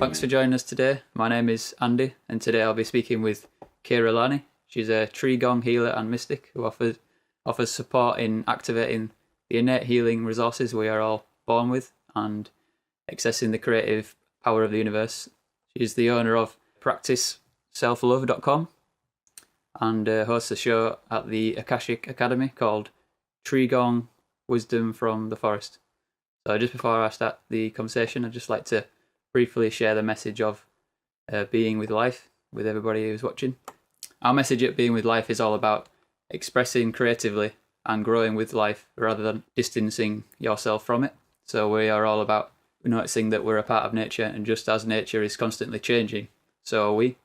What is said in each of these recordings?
thanks for joining us today. My name is Andy, and today I'll be speaking with Keira Lani. She's a tree gong healer and mystic who offers support in activating the innate healing resources we are all born with and accessing the creative power of the universe. She's the owner of practiceselflove.com and hosts a show at the Akashic Academy called Tree Gong Wisdom from the Forest. So just before I start the conversation, I'd just like to briefly share the message of being with life with everybody who's watching. Our message at Being with Life is all about expressing creatively and growing with life rather than distancing yourself from it. So we are all about noticing that we're a part of nature, and just as nature is constantly changing, so are we.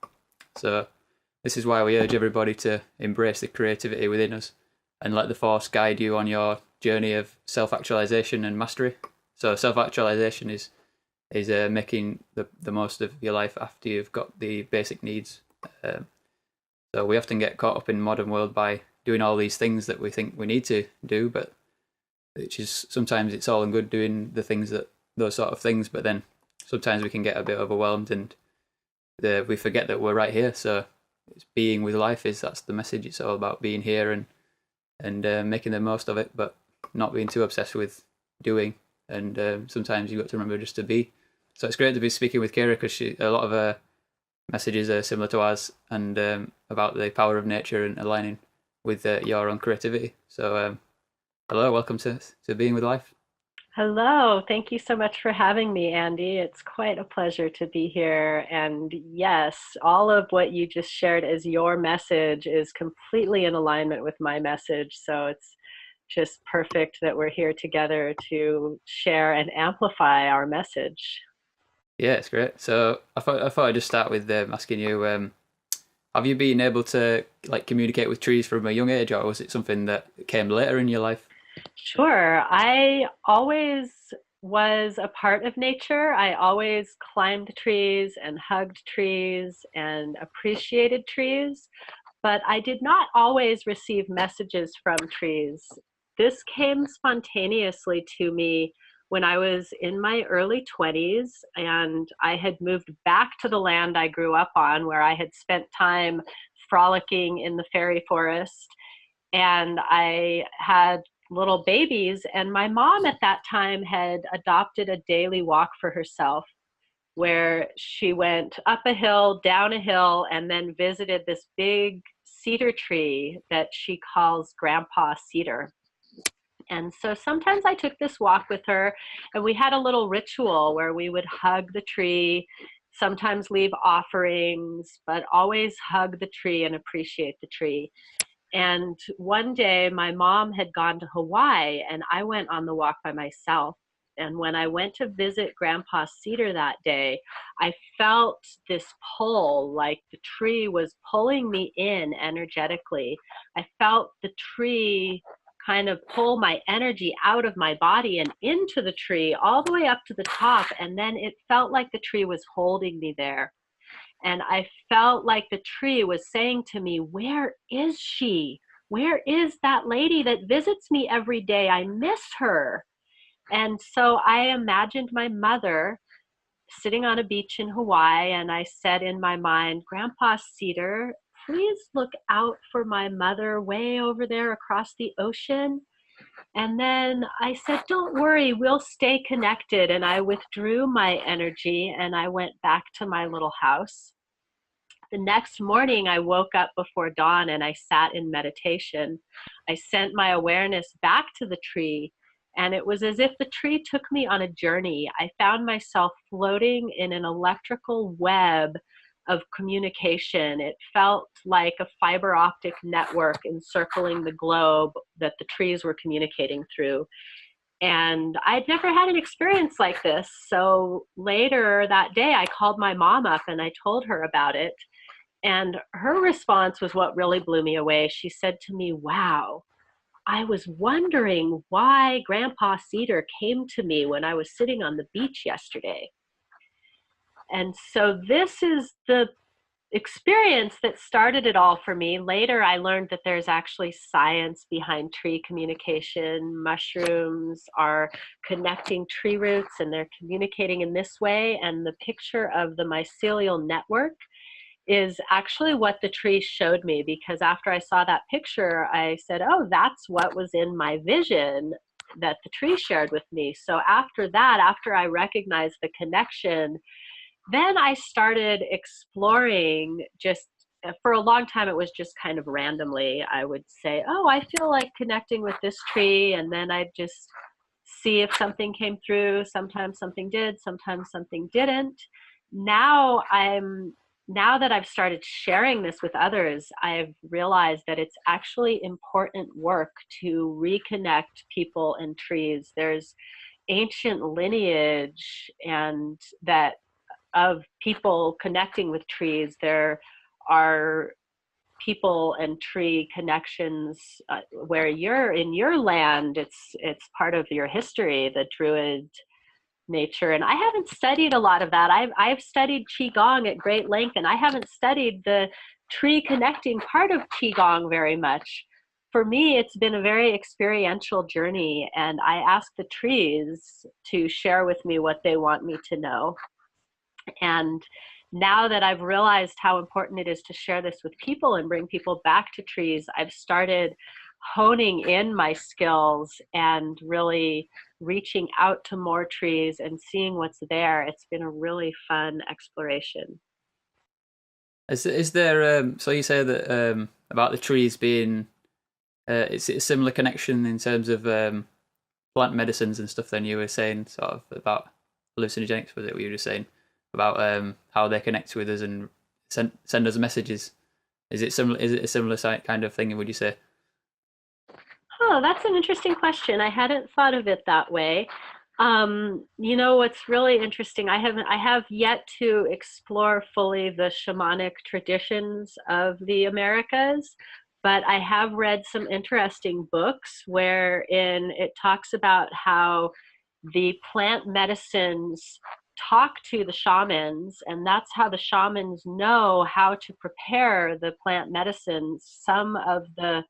So this is why we urge everybody to embrace the creativity within us and let the force guide you on your journey of self-actualization and mastery. So self-actualization is making the most of your life after you've got the basic needs. So we often get caught up in the modern world by doing all these things that we think we need to do, but which is sometimes it's all and good doing the things that those sort of things, but then sometimes we can get a bit overwhelmed and we forget that we're right here. So it's being with life that's the message. It's all about being here and making the most of it, but not being too obsessed with doing. And sometimes you've got to remember just to be. So it's great to be speaking with Keira because a lot of her messages are similar to ours and about the power of nature and aligning with your own creativity. So hello, welcome to Being with Life. Hello, thank you so much for having me, Andy. It's quite a pleasure to be here. And yes, all of what you just shared as your message is completely in alignment with my message. So it's just perfect that we're here together to share and amplify our message. Yeah, it's great. So I thought I'd just start with asking you, have you been able to communicate with trees from a young age, or was it something that came later in your life? Sure. I always was a part of nature. I always climbed trees and hugged trees and appreciated trees, but I did not always receive messages from trees. This came spontaneously to me when I was in my early 20s, and I had moved back to the land I grew up on, where I had spent time frolicking in the fairy forest, and I had little babies, and my mom at that time had adopted a daily walk for herself where she went up a hill, down a hill, and then visited this big cedar tree that she calls Grandpa Cedar. And so sometimes I took this walk with her, and we had a little ritual where we would hug the tree, sometimes leave offerings, but always hug the tree and appreciate the tree. And one day my mom had gone to Hawaii, and I went on the walk by myself. And when I went to visit Grandpa Cedar that day, I felt this pull, like the tree was pulling me in energetically. I felt the tree kind of pull my energy out of my body and into the tree all the way up to the top. And then it felt like the tree was holding me there. And I felt like the tree was saying to me, where is she? Where is that lady that visits me every day? I miss her. And so I imagined my mother sitting on a beach in Hawaii, and I said in my mind, Grandpa Cedar, please look out for my mother way over there across the ocean. And then I said, don't worry, we'll stay connected. And I withdrew my energy and I went back to my little house. The next morning, I woke up before dawn and I sat in meditation. I sent my awareness back to the tree, and it was as if the tree took me on a journey. I found myself floating in an electrical web of communication. It felt like a fiber optic network encircling the globe that the trees were communicating through. And I'd never had an experience like this. So later that day, I called my mom up and I told her about it. And her response was what really blew me away. She said to me, wow, I was wondering why Grandpa Cedar came to me when I was sitting on the beach yesterday. And so this is the experience that started it all for me. Later, I learned that there's actually science behind tree communication. Mushrooms are connecting tree roots and they're communicating in this way. And the picture of the mycelial network is actually what the tree showed me, because after I saw that picture, I said, oh, that's what was in my vision that the tree shared with me. So after that, after I recognized the connection, then I started exploring. Just for a long time, it was just kind of randomly. I would say, oh, I feel like connecting with this tree. And then I'd just see if something came through. Sometimes something did, sometimes something didn't. Now now that I've started sharing this with others, I've realized that it's actually important work to reconnect people and trees. There's ancient lineage and that of people connecting with trees. There are people and tree connections where you're in your land. It's part of your history, the Druid nature. And I haven't studied a lot of that. I've studied qigong at great length, and I haven't studied the tree connecting part of qigong very much. For me, it's been a very experiential journey, and I ask the trees to share with me what they want me to know. And now that I've realized how important it is to share this with people and bring people back to trees, I've started honing in my skills and really reaching out to more trees and seeing what's there. It's been a really fun exploration. Is there so you say that about the trees being it's a similar connection in terms of plant medicines and stuff? Then you were saying sort of about hallucinogenics, was it? What you were just saying about how they connect with us and send us messages. Is it similar? Is it a similar kind of thing? Would you say? Oh, that's an interesting question. I hadn't thought of it that way. You know, what's really interesting, I have yet to explore fully the shamanic traditions of the Americas, but I have read some interesting books wherein it talks about how the plant medicines talk to the shamans, and that's how the shamans know how to prepare the plant medicines. Some of the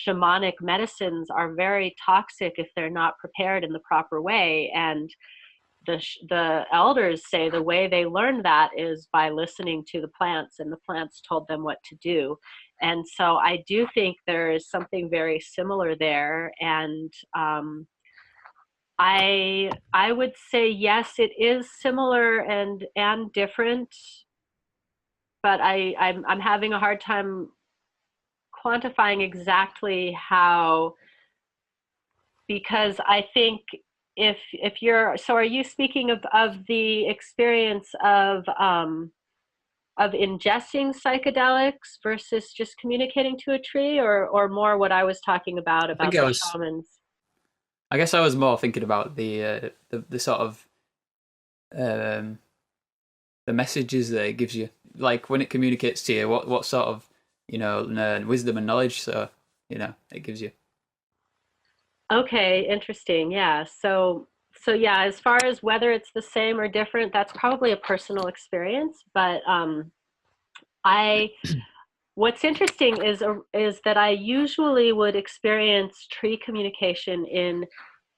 shamanic medicines are very toxic if they're not prepared in the proper way, and the elders say the way they learned that is by listening to the plants, and the plants told them what to do. And so I do think there is something very similar there. And I would say yes, it is similar and different, but I'm having a hard time quantifying exactly how, because I think if you're, so are you speaking of the experience of ingesting psychedelics versus just communicating to a tree, or more what I was talking I think about I the was. shamans? I guess I was more thinking about the sort of um, the messages that it gives you, like when it communicates to you, what sort of wisdom and knowledge, so it gives you. Okay, interesting. Yeah. So yeah, as far as whether it's the same or different, that's probably a personal experience. But I what's interesting is that I usually would experience tree communication in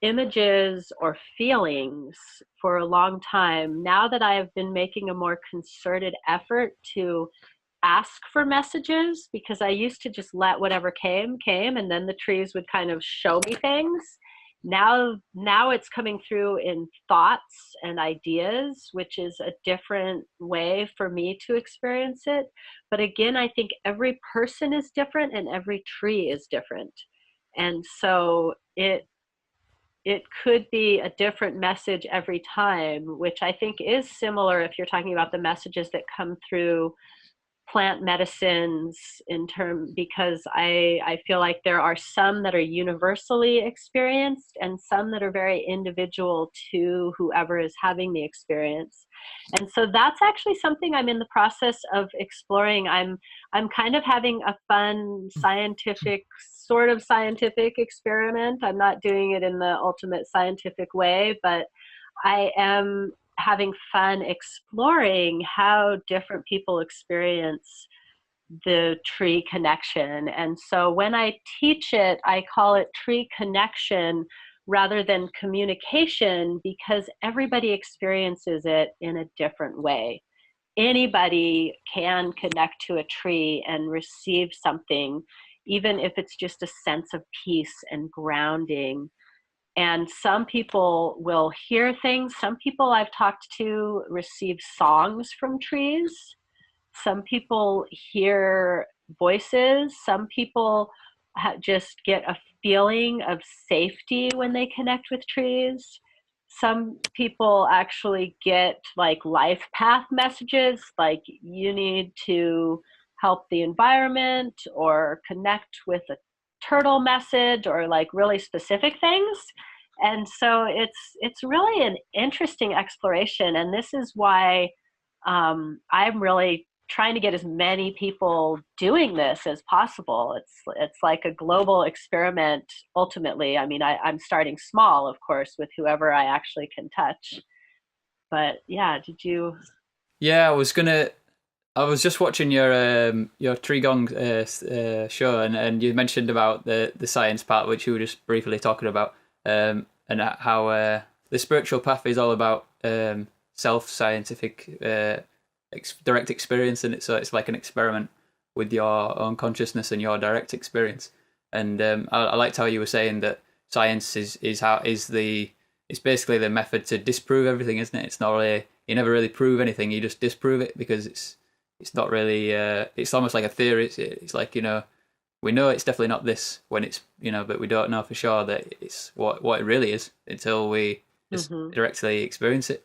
images or feelings for a long time. Now that I have been making a more concerted effort to ask for messages, because I used to just let whatever came, and then the trees would kind of show me things. Now it's coming through in thoughts and ideas, which is a different way for me to experience it. But again, I think every person is different and every tree is different. And so it could be a different message every time, which I think is similar if you're talking about the messages that come through plant medicines, because I feel like there are some that are universally experienced and some that are very individual to whoever is having the experience. And so that's actually something I'm in the process of exploring. I'm kind of having a fun sort of scientific experiment. I'm not doing it in the ultimate scientific way, but I am having fun exploring how different people experience the tree connection. And so when I teach it, I call it tree connection rather than communication, because everybody experiences it in a different way. Anybody can connect to a tree and receive something, even if it's just a sense of peace and grounding. And some people will hear things. Some people I've talked to receive songs from trees. Some people hear voices. Some people just get a feeling of safety when they connect with trees. Some people actually get like life path messages, like you need to help the environment or connect with a turtle message, or like really specific things. And so it's really an interesting exploration. And this is why I'm really trying to get as many people doing this as possible. It's like a global experiment ultimately. I mean, I'm starting small, of course, with whoever I actually can touch. But yeah, did you? Yeah, I was just watching your Trigong show, and you mentioned about the science part, which you were just briefly talking about, and how the spiritual path is all about self scientific direct experience, and it's like an experiment with your own consciousness and your direct experience. And I liked how you were saying that science it's basically the method to disprove everything, isn't it? It's not really, you never really prove anything, you just disprove it, because it's not really it's almost like a theory. It's like, we know it's definitely not this when it's, but we don't know for sure that it's what it really is until we just directly experience it.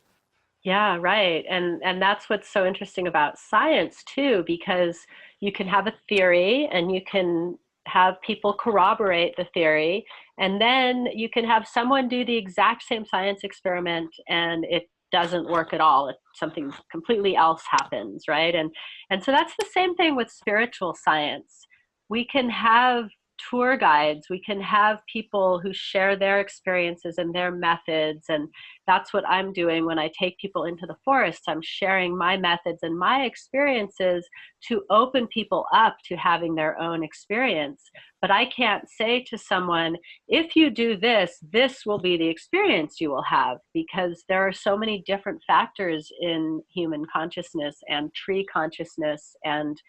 Yeah, right. And that's what's so interesting about science too, because you can have a theory and you can have people corroborate the theory, and then you can have someone do the exact same science experiment and it doesn't work at all. Something completely else happens, right? And so that's the same thing with spiritual science. We can have tour guides, we can have people who share their experiences and their methods, and that's what I'm doing when I take people into the forest. I'm sharing my methods and my experiences to open people up to having their own experience. But I can't say to someone, if you do this, this will be the experience you will have, because there are so many different factors in human consciousness and tree consciousness and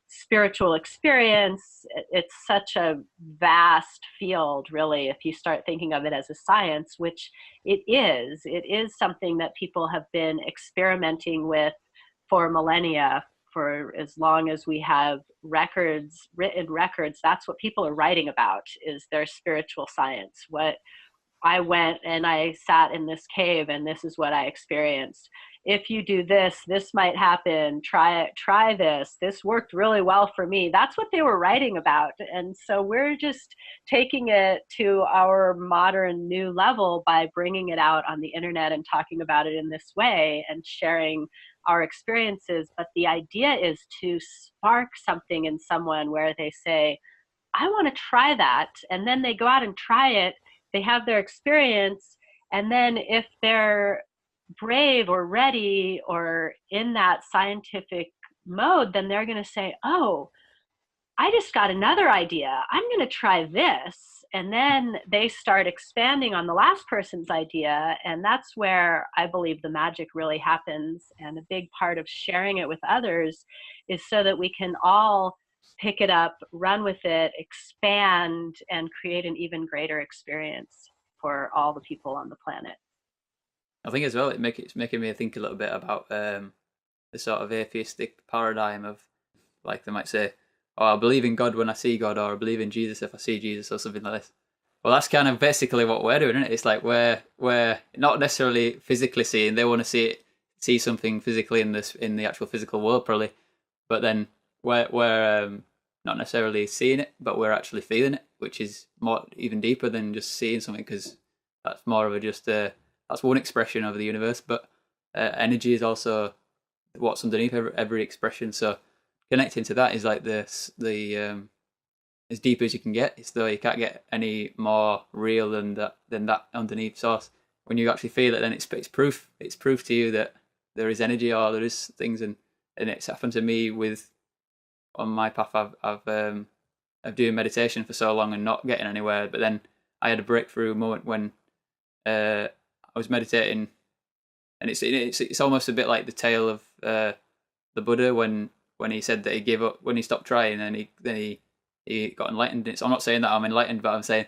spiritual experience. It's such a vast field, really, if you start thinking of it as a science, which it is. It is something that people have been experimenting with for millennia. For as long as we have records, written records, that's what people are writing about, is their spiritual science. What I went and I sat in this cave and this is what I experienced. If you do this, this might happen. Try it, try this. This worked really well for me. That's what they were writing about. And so we're just taking it to our modern new level by bringing it out on the internet and talking about it in this way and sharing our experiences. But the idea is to spark something in someone where they say, I want to try that. And then they go out and try it. They have their experience. And then if they're brave or ready or in that scientific mode, then they're going to say, oh, I just got another idea. I'm going to try this. And then they start expanding on the last person's idea. And that's where I believe the magic really happens. And a big part of sharing it with others is so that we can all pick it up, run with it, expand, and create an even greater experience for all the people on the planet. I think as well it's making me think a little bit about the sort of atheistic paradigm of, like, they might say, oh, I believe in God when I see God, or I believe in Jesus if I see Jesus, or something like this. Well, that's kind of basically what we're doing, isn't it? It's like we're not necessarily physically seeing. They want to see something physically in the actual physical world, probably, but then we're not necessarily seeing it, but we're actually feeling it, which is more even deeper than just seeing something, because that's more of a just that's one expression of the universe, but energy is also what's underneath every expression. So connecting to that is like the as deep as you can get. It's though you can't get any more real than that underneath source. when you actually feel it, then it's proof. It's proof to you that there is energy or there is things, and it's happened to me with on my path. Of doing meditation for so long and not getting anywhere, but then I had a breakthrough moment when I was meditating, and it's almost a bit like the tale of the Buddha when he said that he gave up when he stopped trying, and he got enlightened. So I'm not saying that I'm enlightened, but I'm saying,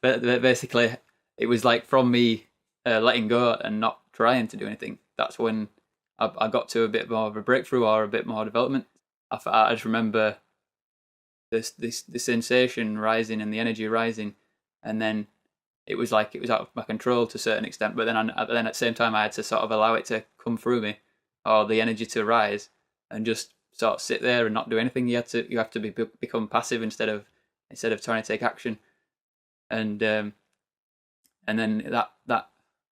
but basically, it was like from me letting go and not trying to do anything. That's when I got to a bit more of a breakthrough or a bit more development. I just remember this sensation rising and the energy rising, and then it was like it was out of my control to a certain extent. But then at the same time, I had to sort of allow it to come through me, or the energy to rise, and just sort of sit there and not do anything. You have to become passive instead of trying to take action, and then that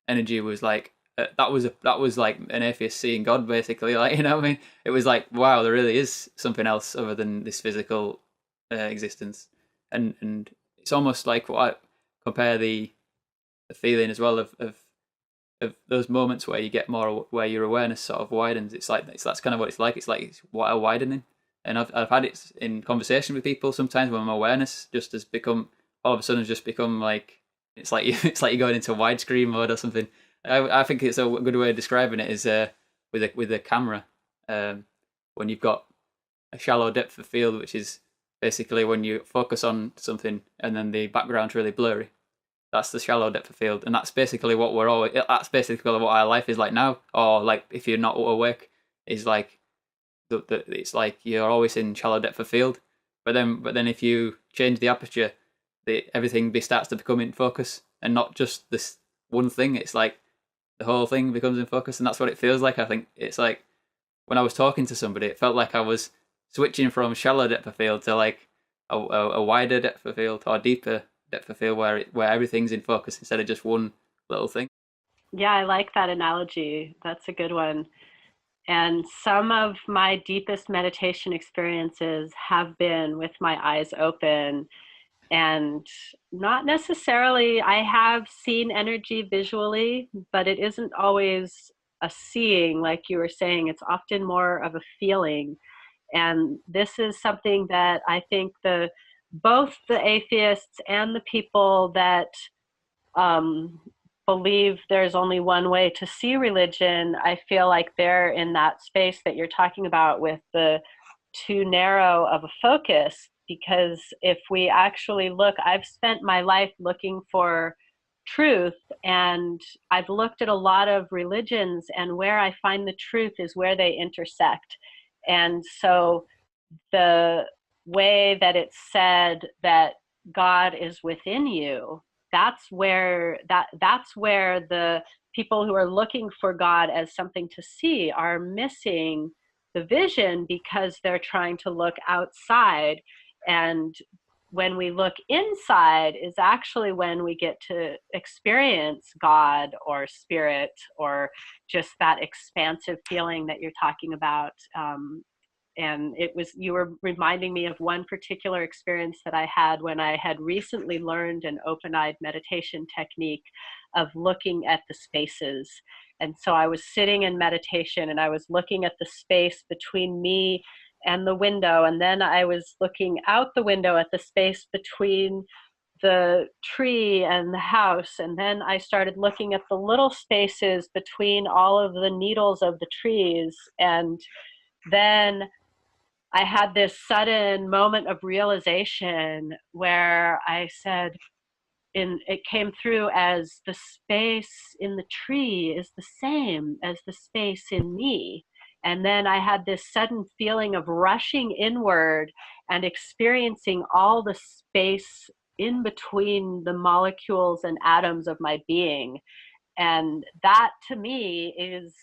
energy was like that was like an atheist seeing God, basically. Like, you know what I mean? It was like, wow, there really is something else other than this physical existence, and it's almost like what I compare the feeling as well of those moments where you get more, where your awareness sort of widens. It's like that's kind of what it's like. It's like it's a widening, and I've had it in conversation with people sometimes when my awareness just has become all of a sudden has just become like it's like you're going into widescreen mode or something. I think it's a good way of describing it is with a camera, when you've got a shallow depth of field, which is basically when you focus on something and then the background's really blurry. That's the shallow depth of field, and that's basically what that's basically what our life is like now. Or like if you're not awake, is like it's like you're always in shallow depth of field. But then if you change the aperture, everything starts to become in focus, and not just this one thing. It's like the whole thing becomes in focus, and that's what it feels like. I think it's like when I was talking to somebody, it felt like I was switching from shallow depth of field to like a wider depth of field or deeper depth of field where everything's in focus instead of just one little thing. Yeah, I like that analogy. That's a good one. And some of my deepest meditation experiences have been with my eyes open, and not necessarily, I have seen energy visually, but it isn't always a seeing like you were saying. It's often more of a feeling. And this is something that I think both the atheists and the people that um, believe there's only one way to see religion, I feel like they're in that space that you're talking about with the too narrow of a focus. Because if we actually look, I've spent my life looking for truth, and I've looked at a lot of religions, and where I find the truth is where they intersect. And so the way that it's said that God is within you, that's where the people who are looking for God as something to see are missing the vision, because they're trying to look outside. And when we look inside is actually when we get to experience God or spirit, or just that expansive feeling that you're talking about. And you were reminding me of one particular experience that I had when I had recently learned an open-eyed meditation technique of looking at the spaces. And so I was sitting in meditation and I was looking at the space between me and the window, and then I was looking out the window at the space between the tree and the house, and then I started looking at the little spaces between all of the needles of the trees. And then I had this sudden moment of realization where I said, it came through as the space in the tree is the same as the space in me. And then I had this sudden feeling of rushing inward and experiencing all the space in between the molecules and atoms of my being. And that to me is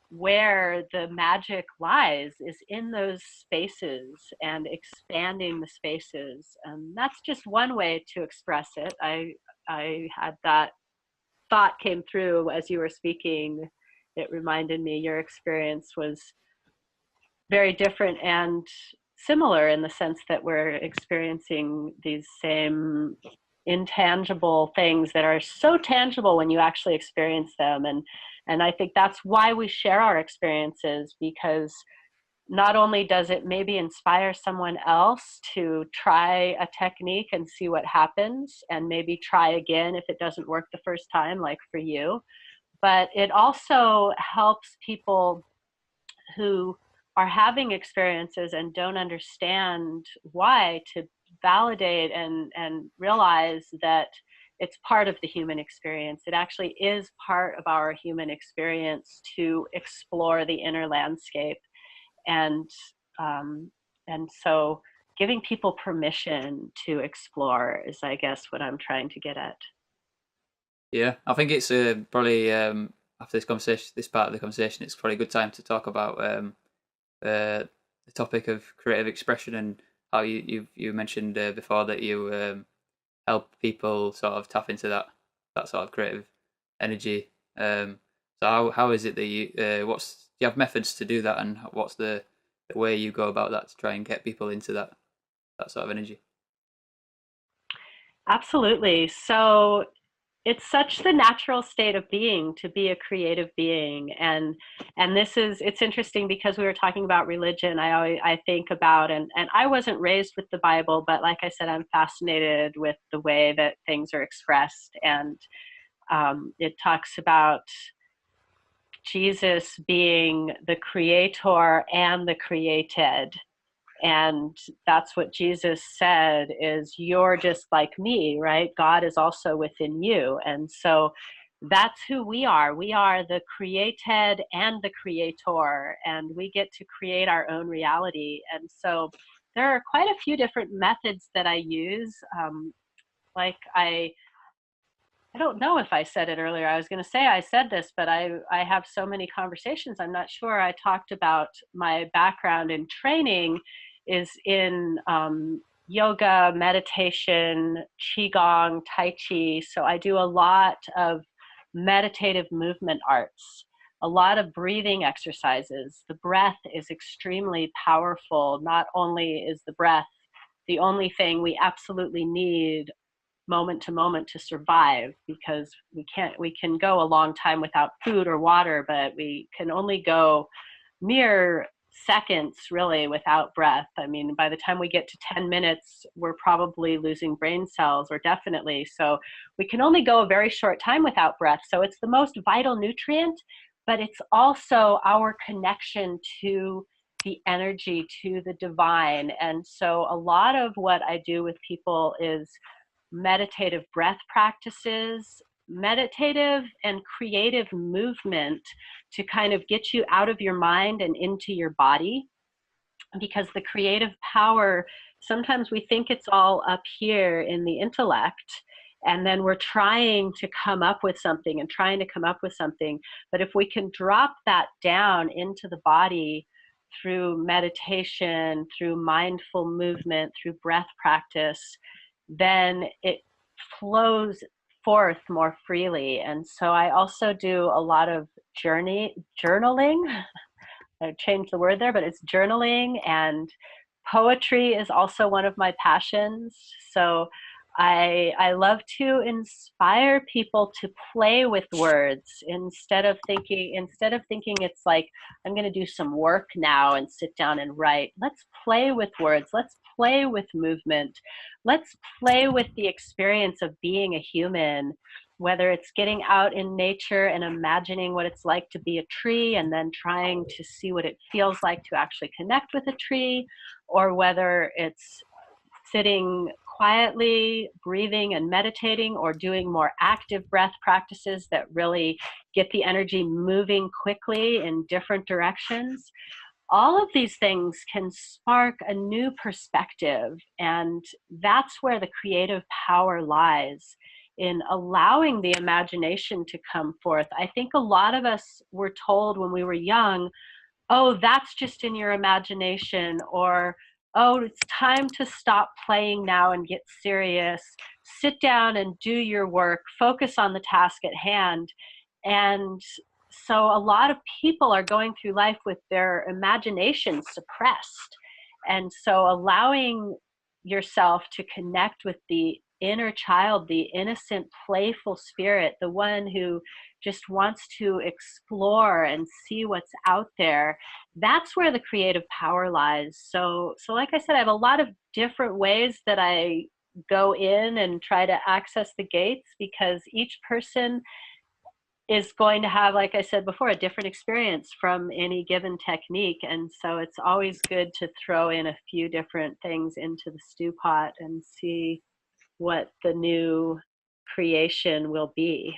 where the magic lies, is in those spaces and expanding the spaces. And that's just one way to express it. I had that thought came through as you were speaking. It reminded me your experience was very different and similar in the sense that we're experiencing these same intangible things that are so tangible when you actually experience them. And I think that's why we share our experiences, because not only does it maybe inspire someone else to try a technique and see what happens, and maybe try again if it doesn't work the first time, like for you, but it also helps people who are having experiences and don't understand why, to validate and realize that it's part of the human experience. It actually is part of our human experience to explore the inner landscape. And um, and so giving people permission to explore is, I guess, what I'm trying to get at. Yeah, I think it's probably after this conversation, this part of the conversation, it's probably a good time to talk about the topic of creative expression, and how you mentioned before that you help people sort of tap into that sort of creative energy. So how is it that you do you have methods to do that, and what's the way you go about that to try and get people into that sort of energy? Absolutely. So it's such the natural state of being to be a creative being. And this is, it's interesting because we were talking about religion. I think about, and I wasn't raised with the Bible, but like I said, I'm fascinated with the way that things are expressed. And it talks about Jesus being the creator and the created. And that's what Jesus said, is you're just like me, right? God is also within you. And so that's who we are. We are the created and the creator, and we get to create our own reality. And so there are quite a few different methods that I use. Like I don't know if I said it earlier. I was going to say I said this, but I have so many conversations. I'm not sure. I talked about my background in training is in yoga, meditation, qigong, tai chi. So I do a lot of meditative movement arts, a lot of breathing exercises. The breath is extremely powerful. Not only is the breath the only thing we absolutely need moment to moment to survive, because we can go a long time without food or water, but we can only go mere seconds really without breath. I mean, by the time we get to 10 minutes, we're probably losing brain cells, or definitely. So we can only go a very short time without breath. So it's the most vital nutrient, but it's also our connection to the energy, to the divine. And so a lot of what I do with people is meditative breath practices, meditative and creative movement to kind of get you out of your mind and into your body. Because the creative power, sometimes we think it's all up here in the intellect, and then we're trying to come up with something and trying to come up with something. But if we can drop that down into the body through meditation, through mindful movement, through breath practice, then it flows forth more freely. And so I also do a lot of journaling. I changed the word there, but it's journaling, and poetry is also one of my passions. So I love to inspire people to play with words instead of thinking it's like, I'm going to do some work now and sit down and write. Let's play with words. Let's play with movement. Let's play with the experience of being a human, whether it's getting out in nature and imagining what it's like to be a tree and then trying to see what it feels like to actually connect with a tree, or whether it's sitting quietly, breathing and meditating, or doing more active breath practices that really get the energy moving quickly in different directions. All of these things can spark a new perspective, and that's where the creative power lies, in allowing the imagination to come forth. I think a lot of us were told when we were young, oh, that's just in your imagination, or oh, it's time to stop playing now and get serious. Sit down and do your work, focus on the task at hand. And so a lot of people are going through life with their imagination suppressed. And so allowing yourself to connect with the inner child, the innocent, playful spirit, the one who just wants to explore and see what's out there, that's where the creative power lies. So like I said, I have a lot of different ways that I go in and try to access the gates, because each person is going to have, like I said before, a different experience from any given technique. And so it's always good to throw in a few different things into the stew pot and see what the new creation will be.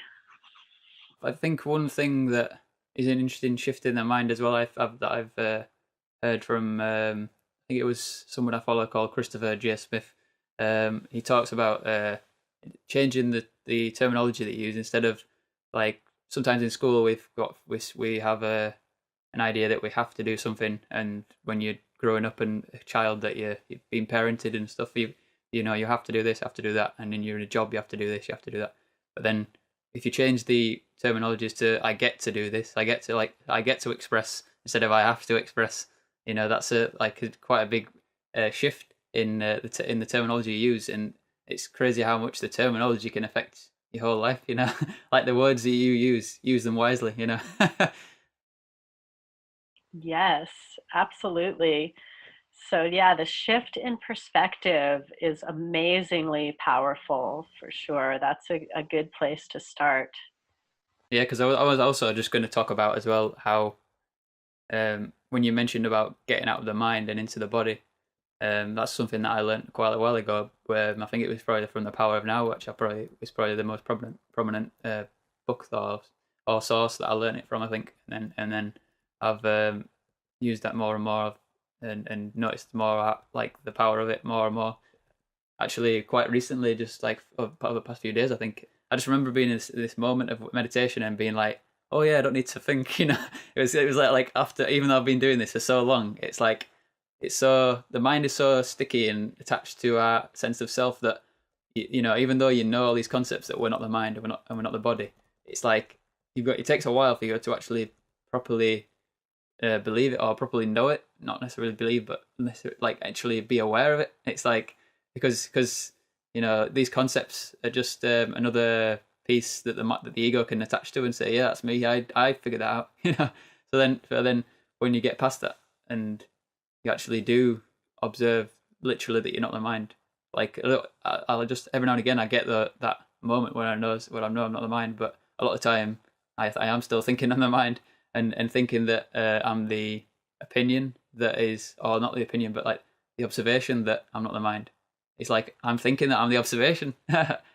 I think one thing that is an interesting shift in the mind as well, I've heard from, I think it was someone I follow called Christopher J. Smith. He talks about changing the terminology that you use. Instead of, like, sometimes in school we have an idea that we have to do something, and when you're growing up and a child that you're being parented and stuff, you know you have to do this, have to do that, and then you're in a job, you have to do this, you have to do that. But then if you change the terminologies to I get to do this, I get to express instead of I have to express, you know, that's quite a big shift in in the terminology you use, and it's crazy how much the terminology can affect your whole life. You know, like the words that you use them wisely. You know. Yes, absolutely. So, yeah, the shift in perspective is amazingly powerful for sure. That's a good place to start. Yeah, because I was also just going to talk about as well how when you mentioned about getting out of the mind and into the body, that's something that I learned quite a while ago. Where I think it was probably from The Power of Now, which I probably was probably the most prominent book or source that I learned it from. I think, and then I've used that more and more, and noticed more like the power of it more and more. Actually, quite recently, just like over the past few days, I think I just remember being in this moment of meditation and being like, "Oh yeah, I don't need to think." You know, it was like after, even though I've been doing this for so long, it's like the mind is so sticky and attached to our sense of self that you know, even though you know all these concepts that we're not the mind and we're not the body, it's like it takes a while for you to actually properly believe it or properly know it. Not necessarily believe, but like actually be aware of it. It's like because you know these concepts are just another piece that the ego can attach to and say, yeah, that's me. I figured that out. You know. So then when you get past that and you actually do observe literally that you're not the mind. Like I'll just every now and again I get that moment when I know I'm not the mind, but a lot of the time I am still thinking I'm the mind and thinking that I'm the opinion that is, or not the opinion, but like the observation that I'm not the mind. It's like I'm thinking that I'm the observation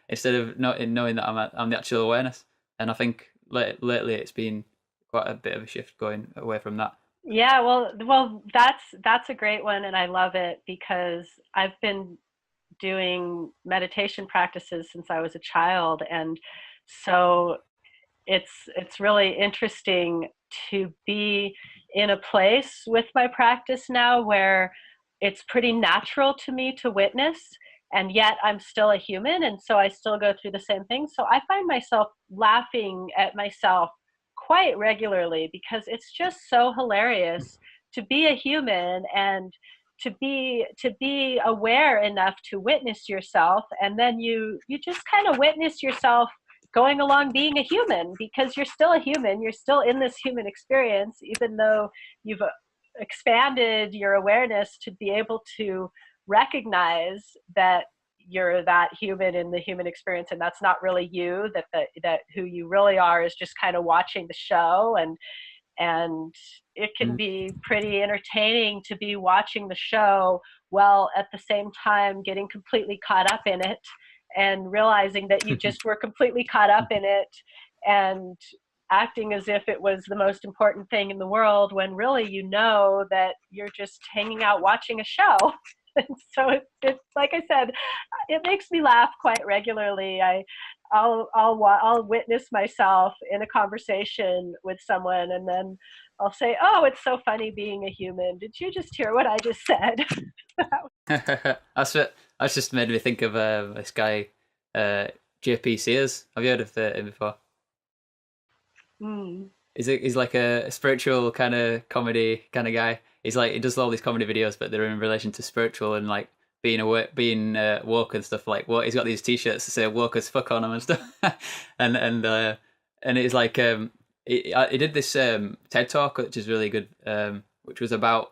instead of knowing that I'm the actual awareness. And I think lately it's been quite a bit of a shift going away from that. Yeah, well, that's a great one, and I love it because I've been doing meditation practices since I was a child, and so it's really interesting to be in a place with my practice now where it's pretty natural to me to witness, and yet I'm still a human, and so I still go through the same thing. So I find myself laughing at myself quite regularly because it's just so hilarious to be a human and to be aware enough to witness yourself, and then you just kind of witness yourself going along being a human, because you're still a human, you're still in this human experience, even though you've expanded your awareness to be able to recognize that you're that human in the human experience, and that's not really you, that who you really are is just kind of watching the show. And it can Mm. be pretty entertaining to be watching the show while at the same time getting completely caught up in it and realizing that you just were completely caught up in it and acting as if it was the most important thing in the world, when really you know that you're just hanging out watching a show. And so it's like I said, it makes me laugh quite regularly. I'll witness myself in a conversation with someone, and then I'll say, "Oh, it's so funny being a human. Did you just hear what I just said?" That's just made me think of this guy, uh, JP Sears. Have you heard of him before? Mm. He's like a spiritual kind of comedy kind of guy. He's like he does all these comedy videos, but they're in relation to spiritual and like being woke and stuff. Like, what, he's got these T-shirts that say "woke as fuck" on them and stuff, and it's like he did this TED talk, which is really good, which was about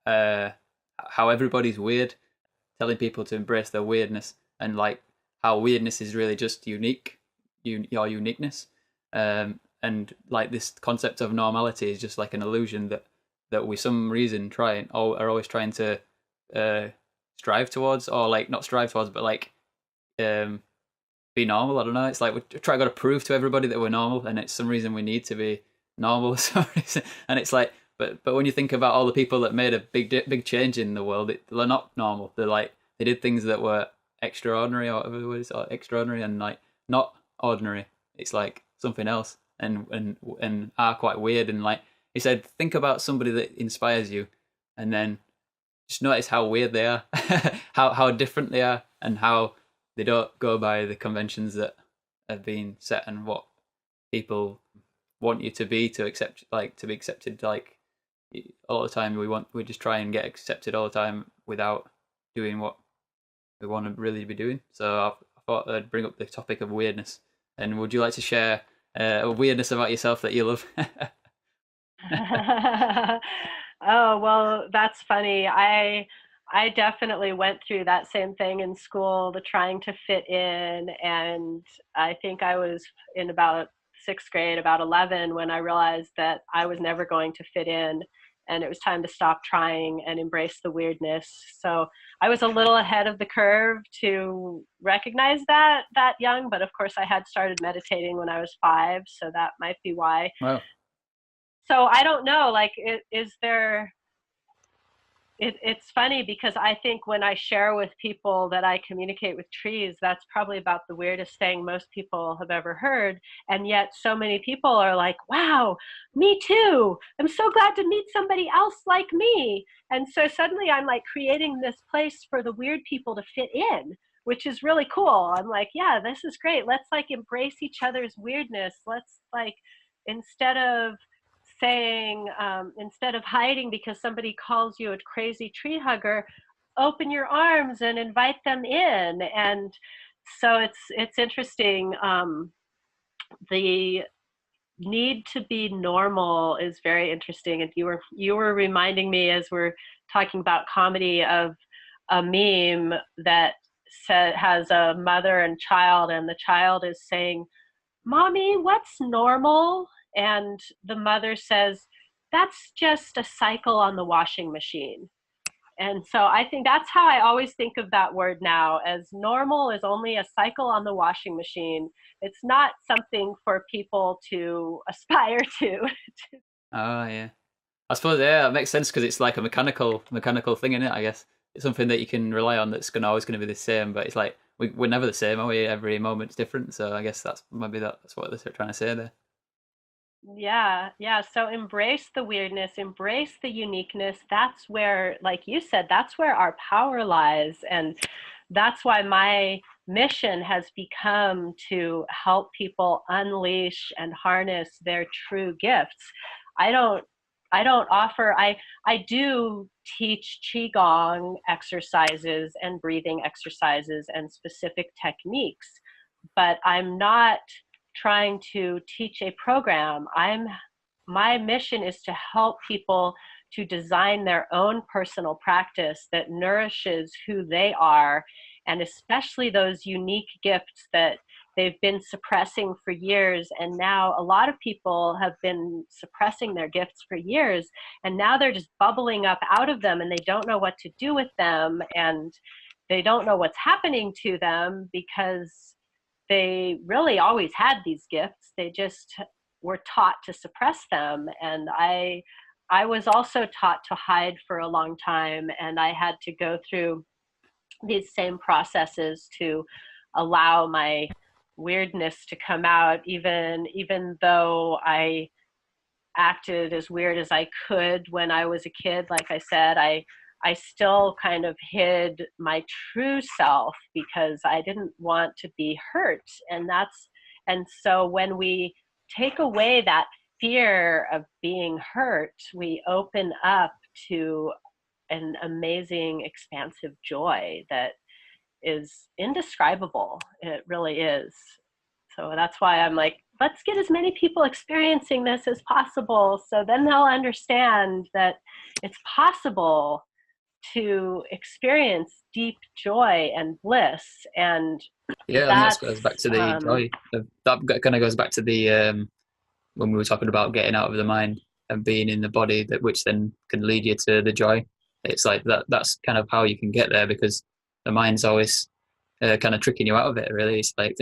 uh, how everybody's weird, telling people to embrace their weirdness, and like how weirdness is really just your uniqueness, and like this concept of normality is just like an illusion that we some reason are always trying to uh, strive towards, or like not strive towards, but like um, be normal. I don't know. It's like we got to prove to everybody that we're normal, and it's some reason we need to be normal for some reason. And it's like, but when you think about all the people that made a big change in the world, they're not normal. They're like, they did things that were extraordinary, or whatever it is, or extraordinary, and like not ordinary. It's like something else, and are quite weird. And like he said, think about somebody that inspires you, and then just notice how weird they are, how different they are, and how they don't go by the conventions that have been set, and what people want you to be to accept, like to be accepted. Like all the time, we just try and get accepted all the time without doing what we want to really be doing. So I thought I'd bring up the topic of weirdness. And would you like to share a weirdness about yourself that you love? Oh, well, that's funny. I definitely went through that same thing in school, the trying to fit in, and I think I was in about 6th grade, about 11, when I realized that I was never going to fit in, and it was time to stop trying and embrace the weirdness. So I was a little ahead of the curve to recognize that young, but of course I had started meditating when I was 5, so that might be why. Well, So I don't know, like, is there, it's funny because I think when I share with people that I communicate with trees, that's probably about the weirdest thing most people have ever heard. And yet so many people are like, wow, me too. I'm so glad to meet somebody else like me. And so suddenly I'm like creating this place for the weird people to fit in, which is really cool. I'm like, yeah, this is great. Let's like embrace each other's weirdness. Let's like, instead of saying, instead of hiding because somebody calls you a crazy tree hugger, open your arms and invite them in. And so it's interesting. The need to be normal is very interesting. And you were reminding me, as we're talking about comedy, of a meme that has a mother and child, and the child is saying, "Mommy, what's normal?" And the mother says, "That's just a cycle on the washing machine." And so I think that's how I always think of that word now, as normal is only a cycle on the washing machine. It's not something for people to aspire to. oh yeah. I suppose it makes sense because it's like a mechanical thing in it. I guess it's something that you can rely on that's always going to be the same. But it's like we're never the same, are we? Every moment's different. So I guess that's what they're trying to say there. Yeah, yeah. So embrace the weirdness, embrace the uniqueness. That's where, like you said, that's where our power lies. And that's why my mission has become to help people unleash and harness their true gifts. I don't I don't offer I do teach qigong exercises and breathing exercises and specific techniques, but I'm not trying to teach a program. My mission is to help people to design their own personal practice that nourishes who they are, and especially those unique gifts that they've been suppressing for years. And now a lot of people have been suppressing their gifts for years, and now they're just bubbling up out of them, and they don't know what to do with them, and they don't know what's happening to them because they really always had these gifts. They just were taught to suppress them. And I was also taught to hide for a long time, and I had to go through these same processes to allow my weirdness to come out, even though I acted as weird as I could when I was a kid. Like I said, I still kind of hid my true self because I didn't want to be hurt. And so when we take away that fear of being hurt, we open up to an amazing, expansive joy that is indescribable. It really is. So that's why I'm like, let's get as many people experiencing this as possible, so then they'll understand that it's possible to experience deep joy and bliss. And Yeah, I think that that's goes back to the joy. That kind of goes back to the when we were talking about getting out of the mind and being in the body, that which then can lead you to the joy. It's like that's kind of how you can get there, because the mind's always kind of tricking you out of it, really. It's like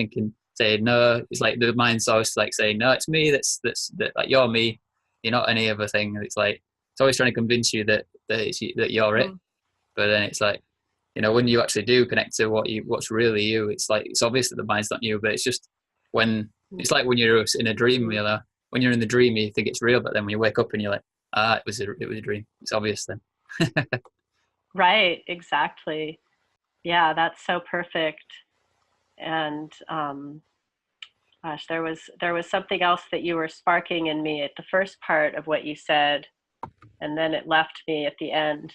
saying no. It's like the mind's always like saying no, it's me, that like you're me, you're not any other thing. And it's like it's always trying to convince you that you're it. But then it's like, when you actually do connect to what's really you, it's like it's obvious that the mind's not you. But it's just when it's like when you're in a dream, when you're in the dream, you think it's real, but then when you wake up and you're like, it was a dream. It's obvious then. Right, exactly. Yeah, that's so perfect. And gosh, there was something else that you were sparking in me at the first part of what you said, and then it left me at the end.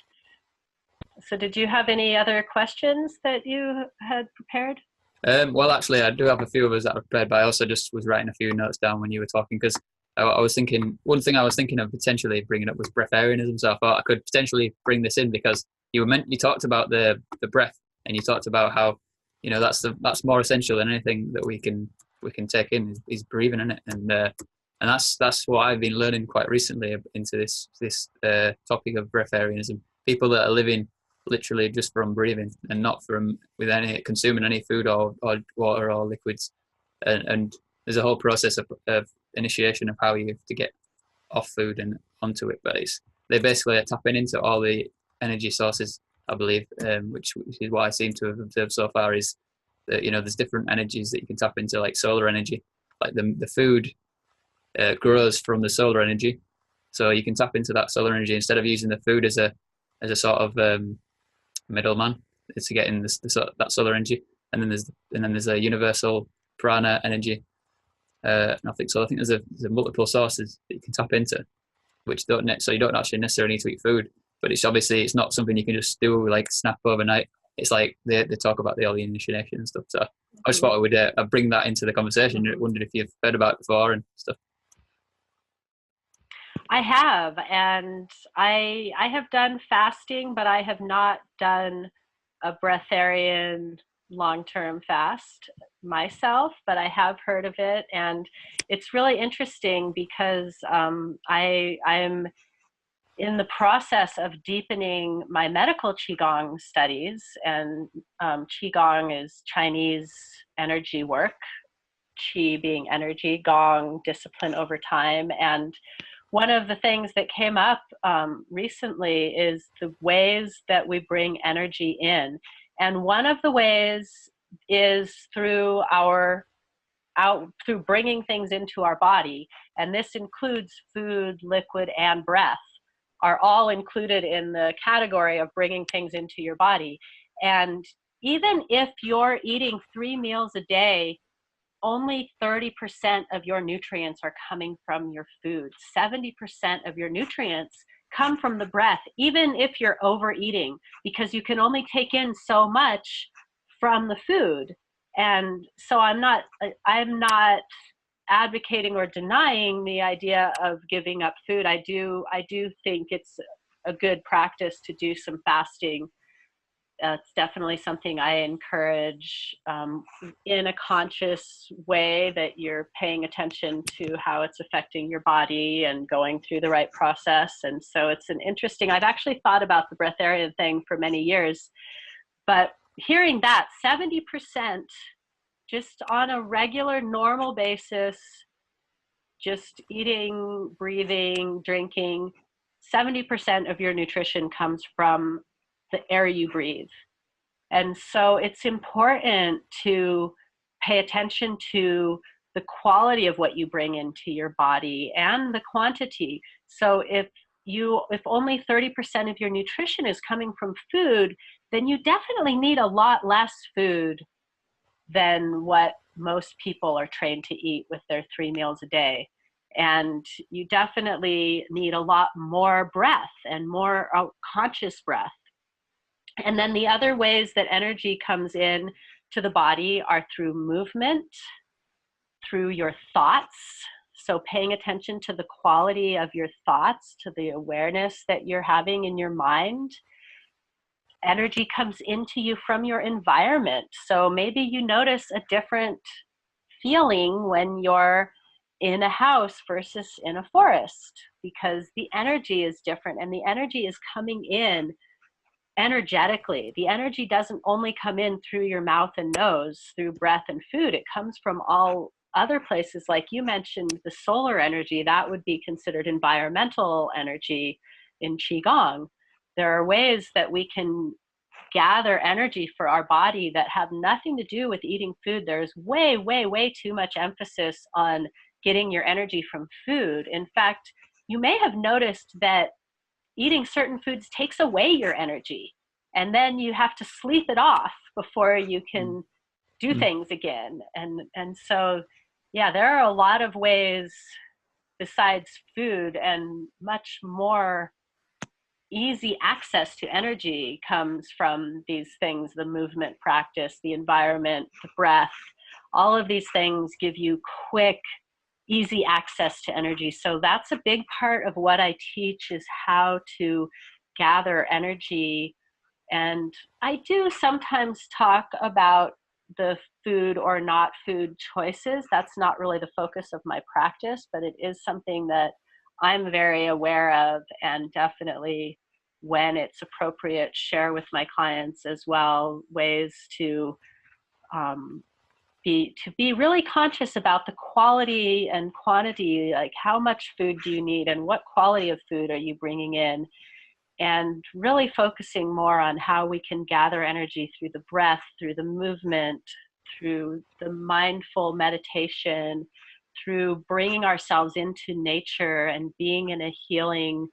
So did you have any other questions that you had prepared? Well, actually, I do have a few of us that I've prepared, but I also just was writing a few notes down when you were talking, because I was thinking, one thing I was thinking of potentially bringing up was breatharianism. So I thought I could potentially bring this in, because you talked about the breath, and you talked about how that's more essential than anything that we can take in is breathing in it, and that's what I've been learning quite recently into this topic of breatharianism. People that are living literally just from breathing and not from with any consuming any food or water or liquids, and there's a whole process of initiation of how you have to get off food and onto it. But they basically are tapping into all the energy sources, I believe, which is what I seem to have observed so far, is that there's different energies that you can tap into, like solar energy. Like the food grows from the solar energy, so you can tap into that solar energy instead of using the food as a sort of middleman to get in that solar energy. And then there's a universal prana energy. And I think there's multiple sources that you can tap into, which so you don't actually necessarily need to eat food. But it's not something you can just do like snap overnight. It's like they talk about all the initiation and stuff. So I just thought I would bring that into the conversation. I wondered if you've heard about it before and stuff. I have, and I have done fasting, but I have not done a breatharian long-term fast myself, but I have heard of it, and it's really interesting because I'm in the process of deepening my medical Qigong studies, and Qigong is Chinese energy work, Qi being energy, Gong discipline over time. And one of the things that came up recently is the ways that we bring energy in. And one of the ways is through through bringing things into our body. And this includes food, liquid, and breath are all included in the category of bringing things into your body. And even if you're eating 3 meals a day, only 30% of your nutrients are coming from your food. 70% of your nutrients come from the breath, even if you're overeating, because you can only take in so much from the food. And so I'm not advocating or denying the idea of giving up food. I do think it's a good practice to do some fasting. It's definitely something I encourage in a conscious way, that you're paying attention to how it's affecting your body and going through the right process. And so it's I've actually thought about the breatharian thing for many years, but hearing that 70% just on a regular, normal basis, just eating, breathing, drinking, 70% of your nutrition comes from the air you breathe. And so it's important to pay attention to the quality of what you bring into your body and the quantity. So if only 30% of your nutrition is coming from food, then you definitely need a lot less food than what most people are trained to eat with their 3 meals a day. And you definitely need a lot more breath and more conscious breath. And then the other ways that energy comes in to the body are through movement, through your thoughts. So paying attention to the quality of your thoughts, to the awareness that you're having in your mind. Energy comes into you from your environment. So maybe you notice a different feeling when you're in a house versus in a forest, because the energy is different and the energy is coming in energetically. The energy doesn't only come in through your mouth and nose, through breath and food. It comes from all other places. Like you mentioned, the solar energy, that would be considered environmental energy in Qigong. There are ways that we can gather energy for our body that have nothing to do with eating food. There's way, way, way too much emphasis on getting your energy from food. In fact, you may have noticed that eating certain foods takes away your energy, and then you have to sleep it off before you can do things again. And so, yeah, there are a lot of ways besides food, and much more easy access to energy comes from these things: the movement practice, the environment, the breath. All of these things give you quick, easy access to energy. So that's a big part of what I teach, is how to gather energy. And I do sometimes talk about the food or not food choices. That's not really the focus of my practice, but it is something that I'm very aware of, and definitely, when it's appropriate, share with my clients as well, ways to be really conscious about the quality and quantity, like how much food do you need and what quality of food are you bringing in, and really focusing more on how we can gather energy through the breath, through the movement, through the mindful meditation, through bringing ourselves into nature and being in a healing,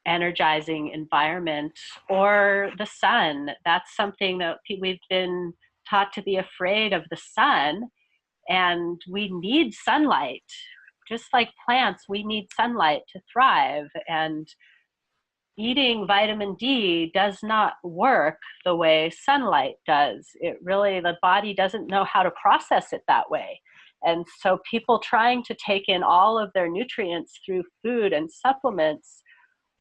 energizing environment, or the sun. That's something that we've been taught to be afraid of, the sun, and we need sunlight. Just like plants, we need sunlight to thrive, and eating vitamin D does not work the way sunlight does. It really, the body doesn't know how to process it that way. And so people trying to take in all of their nutrients through food and supplements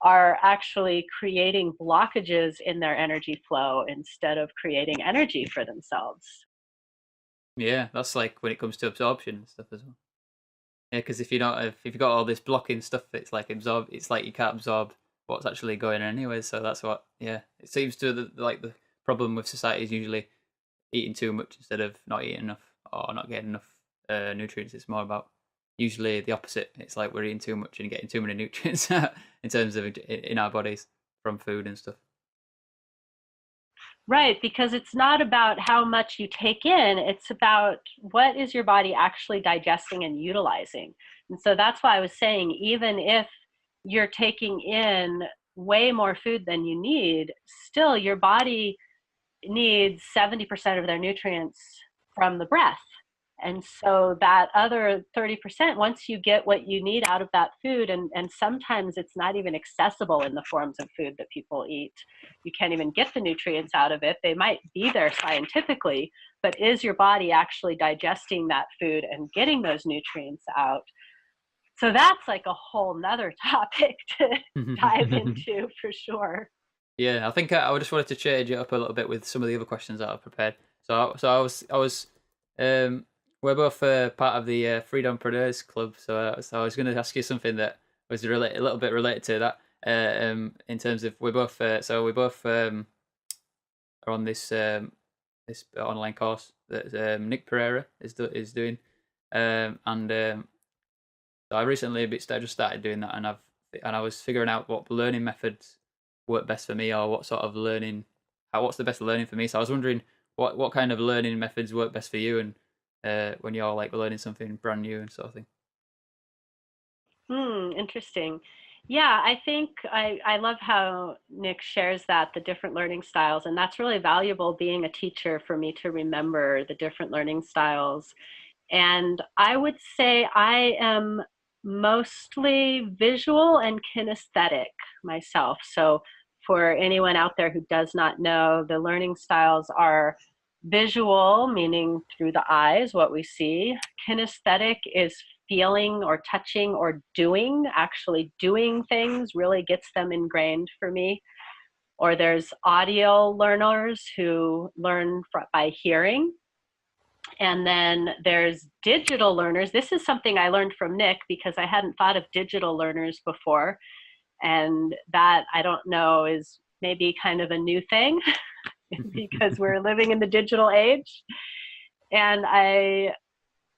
are actually creating blockages in their energy flow instead of creating energy for themselves. Yeah, that's like when it comes to absorption and stuff as well. Yeah, because if you've got all this blocking stuff, it's like you can't absorb what's actually going on anyway. So that's what, yeah, it seems to the problem with society is usually eating too much instead of not eating enough or not getting enough nutrients. It's more about usually the opposite. It's like we're eating too much and getting too many nutrients in terms of in our bodies from food and stuff. Right, because it's not about how much you take in, it's about what is your body actually digesting and utilizing. And so that's why I was saying, even if you're taking in way more food than you need, still your body needs 70% of their nutrients from the breath. And so that other 30%, once you get what you need out of that food, and sometimes it's not even accessible in the forms of food that people eat. You can't even get the nutrients out of it. They might be there scientifically, but is your body actually digesting that food and getting those nutrients out? So that's like a whole nother topic to dive into for sure. Yeah, I think I just wanted to change it up a little bit with some of the other questions that I've prepared. So we're both part of the Freedompreneurs Club. So I was going to ask you something that was a little bit related to that. In terms of we both are on this online course that Nick Pereira is doing, and so I recently just started doing that, and I was figuring out what learning methods work best for me, or what sort of what's the best learning for me. So I was wondering what kind of learning methods work best for you, and when you're like learning something brand new and sort of thing. Interesting. Yeah, I think I love how Nick shares the different learning styles, and that's really valuable being a teacher for me to remember the different learning styles. And I would say I am mostly visual and kinesthetic myself. So for anyone out there who does not know, the learning styles are visual, meaning through the eyes, what we see. Kinesthetic is feeling or touching or doing, actually doing things really gets them ingrained for me. Or there's audio learners who learn by hearing. And then there's digital learners. This is something I learned from Nick because I hadn't thought of digital learners before. And that, I don't know, is maybe kind of a new thing because we're living in the digital age. And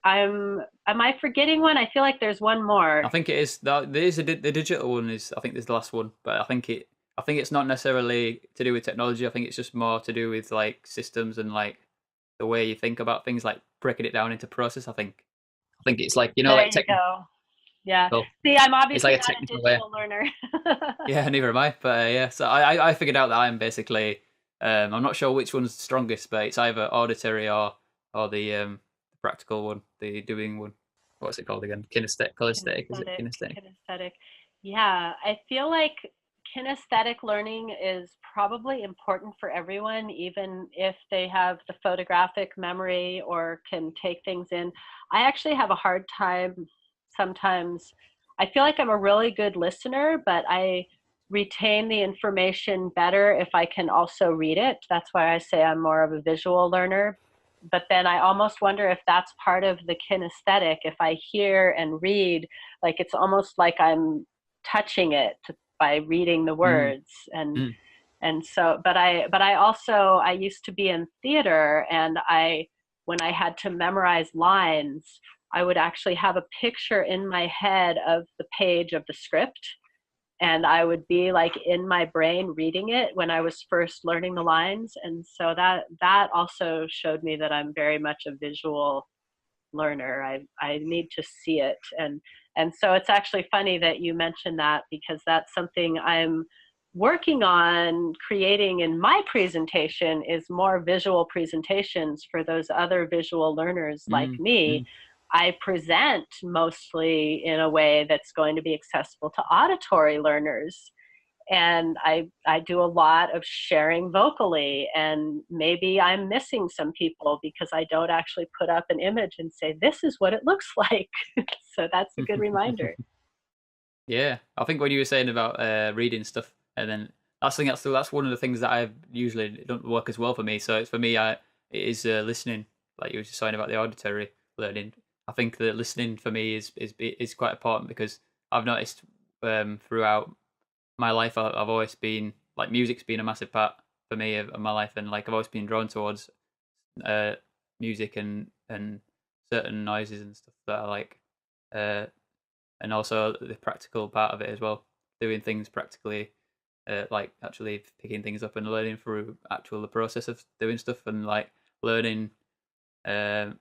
am I forgetting one? I feel like there's one more. I think it is. There is the digital one. Is I think there's the last one, but I think it's not necessarily to do with technology. I think it's just more to do with like systems and like the way you think about things, like breaking it down into process. I think it's like, you know, There like you go. Yeah. well, See, I'm it's obviously like a not a technical way. digital learner. Yeah, neither am I. But yeah, so I figured out that I'm basically I'm not sure which one's the strongest, but it's either auditory or the practical one, the doing one. What's it called again? Kinesthetic, is it kinesthetic? Kinesthetic. Yeah, I feel like kinesthetic learning is probably important for everyone, even if they have the photographic memory or can take things in. I actually have a hard time sometimes. I feel like I'm a really good listener, but I retain the information better if I can also read it. That's why I say I'm more of a visual learner. But then I almost wonder if that's part of the kinesthetic. If I hear and read, like it's almost like I'm touching it by reading the Mm. words. Mm. And so, but I also, I used to be in theater, and when I had to memorize lines, I would actually have a picture in my head of the page of the script, and I would be like in my brain reading it when I was first learning the lines. And so that also showed me that I'm very much a visual learner. I need to see it. And so it's actually funny that you mentioned that, because that's something I'm working on creating in my presentation, is more visual presentations for those other visual learners like Mm. me. Mm. I present mostly in a way that's going to be accessible to auditory learners. And I do a lot of sharing vocally, and maybe I'm missing some people because I don't actually put up an image and say, this is what it looks like. So that's a good reminder. Yeah, I think when you were saying about reading stuff, and then that's one of the things that I usually don't work as well for me. So it's for me, it is listening, like you were just saying about the auditory learning. I think that listening for me is quite important, because I've noticed throughout my life I've always been like, music's been a massive part for me of my life, and like I've always been drawn towards uh, music and certain noises and stuff that I like. Uh, and also the practical part of it as well, doing things practically, like actually picking things up and learning through the process of doing stuff, and like learning um,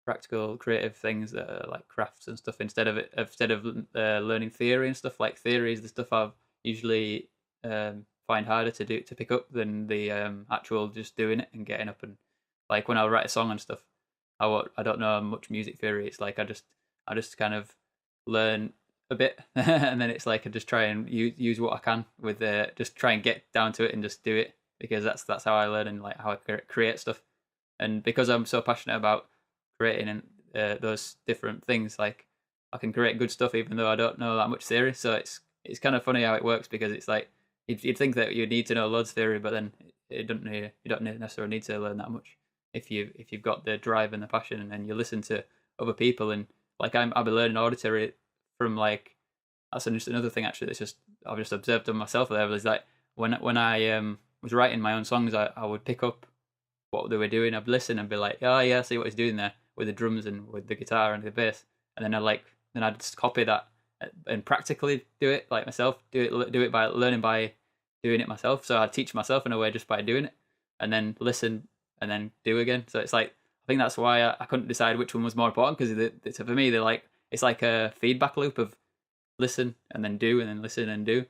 practical creative things that are like crafts and stuff, instead of learning theory and stuff. Like theory is the stuff I've usually find harder to pick up than the actual just doing it and getting up. And like when I write a song and stuff, I don't know much music theory. It's like I just kind of learn a bit and then it's like I just try and use what I can with just try and get down to it and just do it, because that's how I learn and like how I create stuff. And because I'm so passionate about creating and those different things, like I can create good stuff even though I don't know that much theory. So it's kind of funny how it works, because it's like you'd think that you need to know loads of theory, but then you don't necessarily need to learn that much if you've got the drive and the passion, and then you listen to other people. And like I've been learning auditory from like, that's just another thing actually that's just I've just observed on myself there, is like when I was writing my own songs, I would pick up what they were doing. I'd listen and be like, oh yeah, I see what he's doing there with the drums and with the guitar and the bass. And then I'd just copy that and practically do it like myself. Do it by learning by doing it myself. So I'd teach myself in a way just by doing it, and then listen and then do again. So it's like I think that's why I couldn't decide which one was more important, because for me they're like, it's like a feedback loop of listen and then do and then listen and do.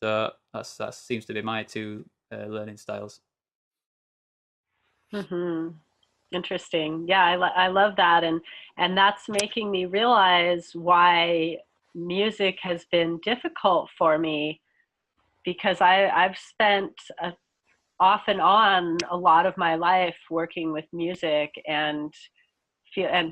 So that seems to be my two learning styles. Hmm. Interesting. Yeah, I love that, and that's making me realize why music has been difficult for me because I've spent off and on a lot of my life working with music and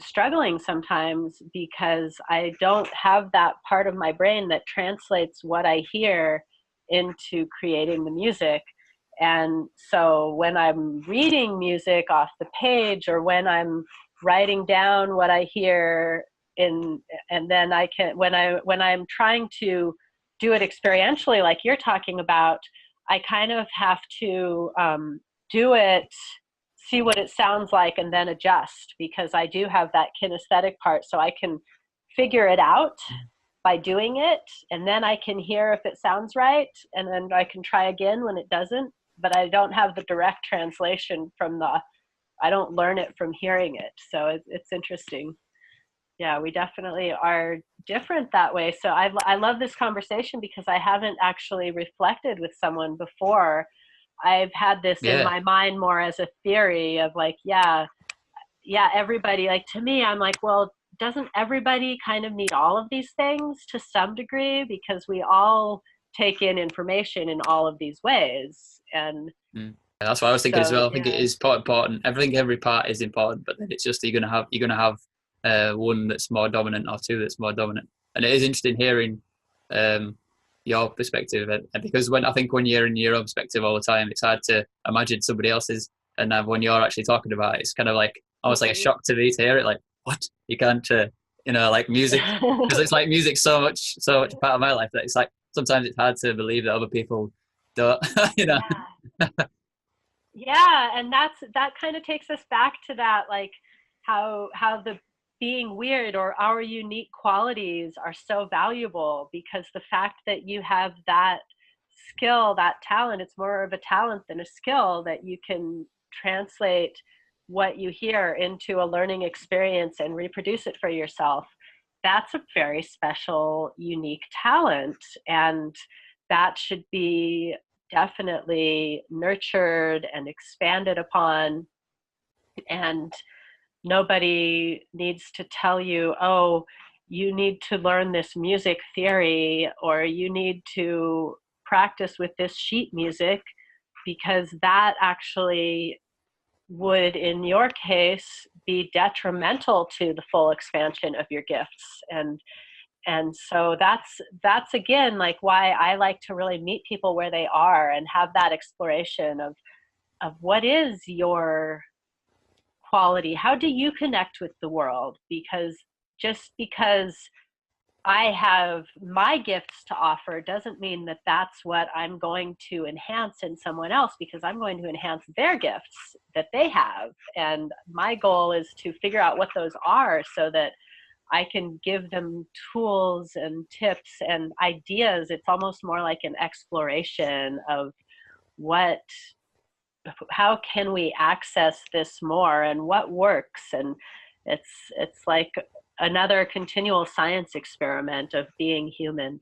struggling sometimes because I don't have that part of my brain that translates what I hear into creating the music. And so when I'm reading music off the page, or when I'm writing down what I hear in, and then I can, when I'm trying to do it experientially, like you're talking about, I kind of have to do it, see what it sounds like, and then adjust, because I do have that kinesthetic part, so I can figure it out by doing it, and then I can hear if it sounds right, and then I can try again when it doesn't. But I don't have the direct translation from I don't learn it from hearing it. So it's interesting. Yeah, we definitely are different that way. So I love this conversation because I haven't actually reflected with someone before. I've had this in Yeah. my mind more as a theory of like, yeah, everybody, like, to me, I'm like, well, doesn't everybody kind of need all of these things to some degree? Because we all take in information in all of these ways. And Mm. Yeah, that's what I was thinking as so, well. I think it yeah. is quite important. I think every part is important, but then it's just you're gonna have one that's more dominant or two that's more dominant. And it is interesting hearing your perspective, and because when you're in your own perspective all the time, it's hard to imagine somebody else's. And when you're actually talking about it, it's kind of like almost like a Mhm. shock to me to hear it. Like, what, you can't, like music, because it's like music so much a part of my life that it's like sometimes it's hard to believe that other people don't, you know. Yeah. Yeah, and that kind of takes us back to that, like, how the being weird, or our unique qualities, are so valuable, because the fact that you have that skill, that talent, it's more of a talent than a skill, that you can translate what you hear into a learning experience and reproduce it for yourself. That's a very special, unique talent, and that should be definitely nurtured and expanded upon. And nobody needs to tell you, oh, you need to learn this music theory, or you need to practice with this sheet music, because that actually would, in your case, be detrimental to the full expansion of your gifts. And so that's again, like, why I like to really meet people where they are and have that exploration of what is your quality, how do you connect with the world. Because just because I have my gifts to offer doesn't mean that that's what I'm going to enhance in someone else, because I'm going to enhance their gifts that they have. And my goal is to figure out what those are, so that I can give them tools and tips and ideas. It's almost more like an exploration of what, how can we access this more, and what works. And it's like another continual science experiment of being human.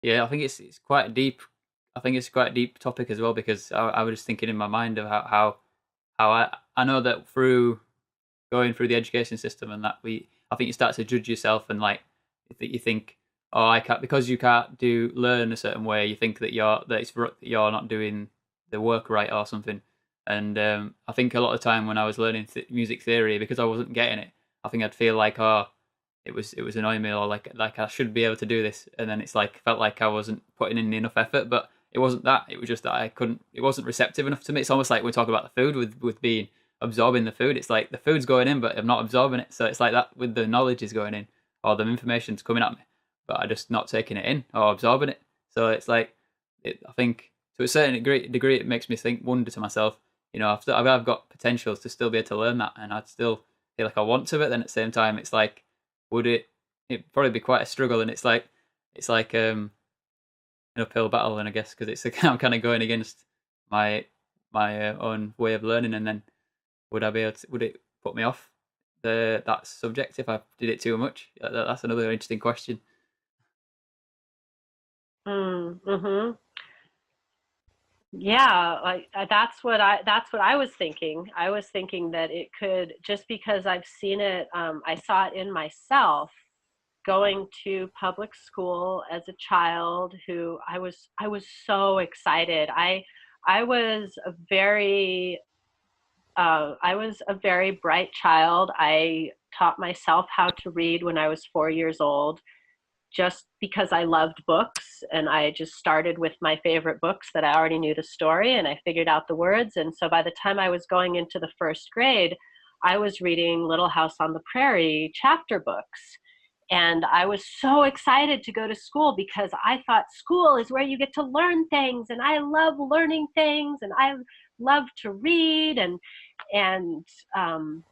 Yeah, I think it's quite deep. I think it's quite a deep topic as well, because I was just thinking in my mind of how I know that through going through the education system, and that I think you start to judge yourself, and like that you think, oh, I can't, because you can't learn a certain way, you think that you're not doing the work right or something. And I think a lot of the time when I was learning music theory, because I wasn't getting it, I think I'd feel like, oh, it was annoying me, or like I should be able to do this, and then it's like felt like I wasn't putting in enough effort. But it wasn't that, it was just that I couldn't, it wasn't receptive enough to me. It's almost like we talk about the food, with being absorbing the food. It's like the food's going in, but I'm not absorbing it. So it's like that with the knowledge is going in, or the information's coming at me, but I'm just not taking it in or absorbing it. So it's like, I think to a certain degree it makes me wonder to myself, I've got potentials to still be able to learn that, and I'd still feel like I want to. But then at the same time, it's like, would it'd probably be quite a struggle, and it's like an uphill battle, and I guess because I'm kind of going against my own way of learning, and then would it put me off that subject if I did it too much? That's another interesting question. Mm-hmm. Yeah, like, that's what I was thinking. I was thinking that it could, just because I've seen it, I saw it in myself, going to public school as a child who I was so excited. I was a very I was a very bright child. I taught myself how to read when I was 4 years old, just because I loved books, and I just started with my favorite books that I already knew the story, and I figured out the words. And so by the time I was going into the first grade, I was reading Little House on the Prairie chapter books. And I was so excited to go to school because I thought school is where you get to learn things, and I love learning things, and I love to read. And um,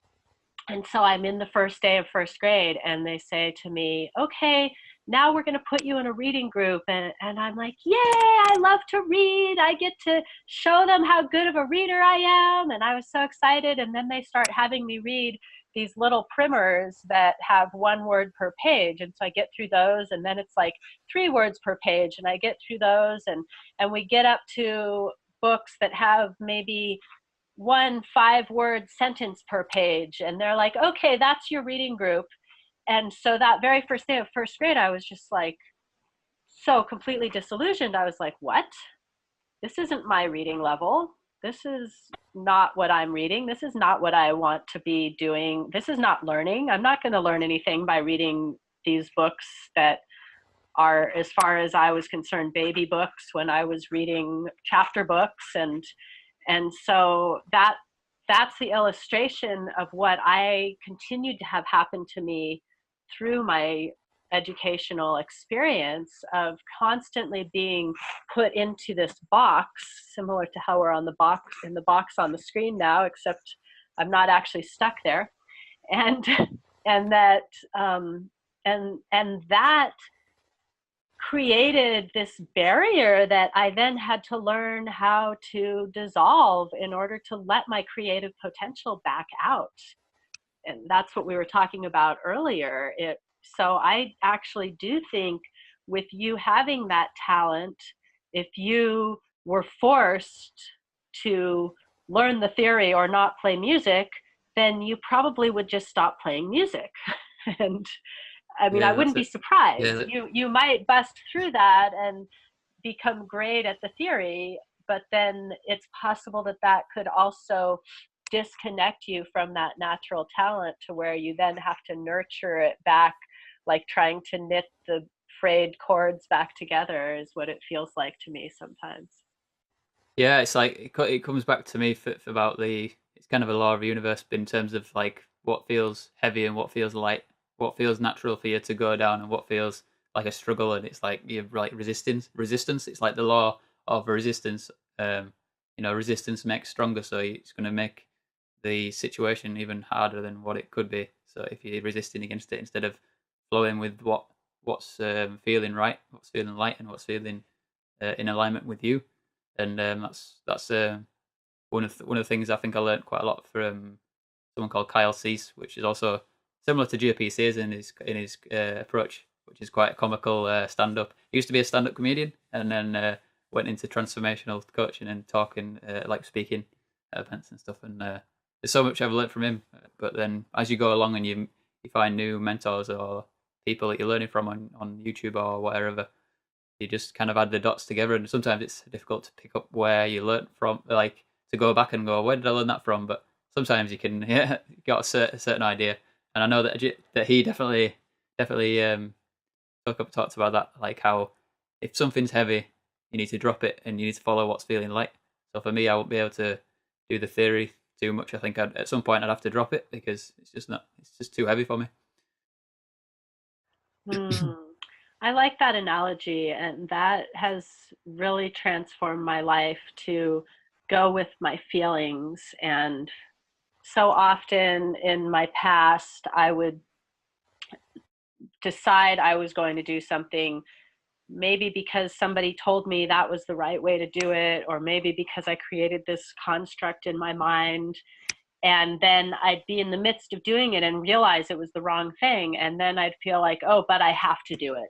and so I'm in the first day of first grade, and they say to me, okay, now we're going to put you in a reading group. And I'm like, yay, I love to read. I get to show them how good of a reader I am. And I was so excited. And then they start having me read these little primers that have 1 word per page. And so I get through those, and then it's like 3 words per page. And I get through those, and we get up to books that have maybe 1 5-word sentence per page, and they're like, okay, that's your reading group. And so that very first day of first grade, I was just like so completely disillusioned. I was like, what? This isn't my reading level. This is not what I'm reading. This is not what I want to be doing. This is not learning. I'm not going to learn anything by reading these books that are, as far as I was concerned, baby books when I was reading chapter books. And so that's the illustration of what I continued to have happen to me through my educational experience of constantly being put into this box, similar to how we're on the box in the box on the screen now, except I'm not actually stuck there. And and that and that created this barrier that I then had to learn how to dissolve in order to let my creative potential back out. And that's what we were talking about earlier. So I actually do think with you having that talent, if you were forced to learn the theory or not play music, then you probably would just stop playing music. And I mean, I Yeah, that's wouldn't be it. surprised. Yeah, You might bust through that and become great at the theory, but then it's possible that that could also disconnect you from that natural talent to where you then have to nurture it back, like trying to knit the frayed cords back together is what it feels like to me sometimes. yeah. It's like it comes back to me for about the. It's kind of a law of the universe in terms of like what feels heavy and what feels light, what feels natural for you to go down, and what feels like a struggle. And it's like you're like resistance. It's like the law of resistance. Resistance makes stronger, so it's going to make the situation even harder than what it could be. So if you're resisting against it instead of flowing with what's feeling right, what's feeling light, and what's feeling in alignment with you, and that's one of the things I think I learned quite a lot from someone called Kyle Cease, which is also similar to JP says in his approach, which is quite a comical stand up. He used to be a stand up comedian, and then went into transformational coaching and talking, like speaking at events and stuff. And there's so much I've learned from him. But then as you go along and you find new mentors or people that you're learning from on YouTube or wherever, you just kind of add the dots together. And sometimes it's difficult to pick up where you learned from, like to go back and go, where did I learn that from? But sometimes you can, yeah, got a certain idea. And I know that he definitely talked about that, like how if something's heavy, you need to drop it and you need to follow what's feeling light. So for me, I won't be able to do the theory too much. I think at some point I'd have to drop it because it's just too heavy for me. Hmm. I like that analogy, and that has really transformed my life to go with my feelings. And so often in my past, I would decide I was going to do something, maybe because somebody told me that was the right way to do it, or maybe because I created this construct in my mind. And then I'd be in the midst of doing it and realize it was the wrong thing. And then I'd feel like, oh, but I have to do it.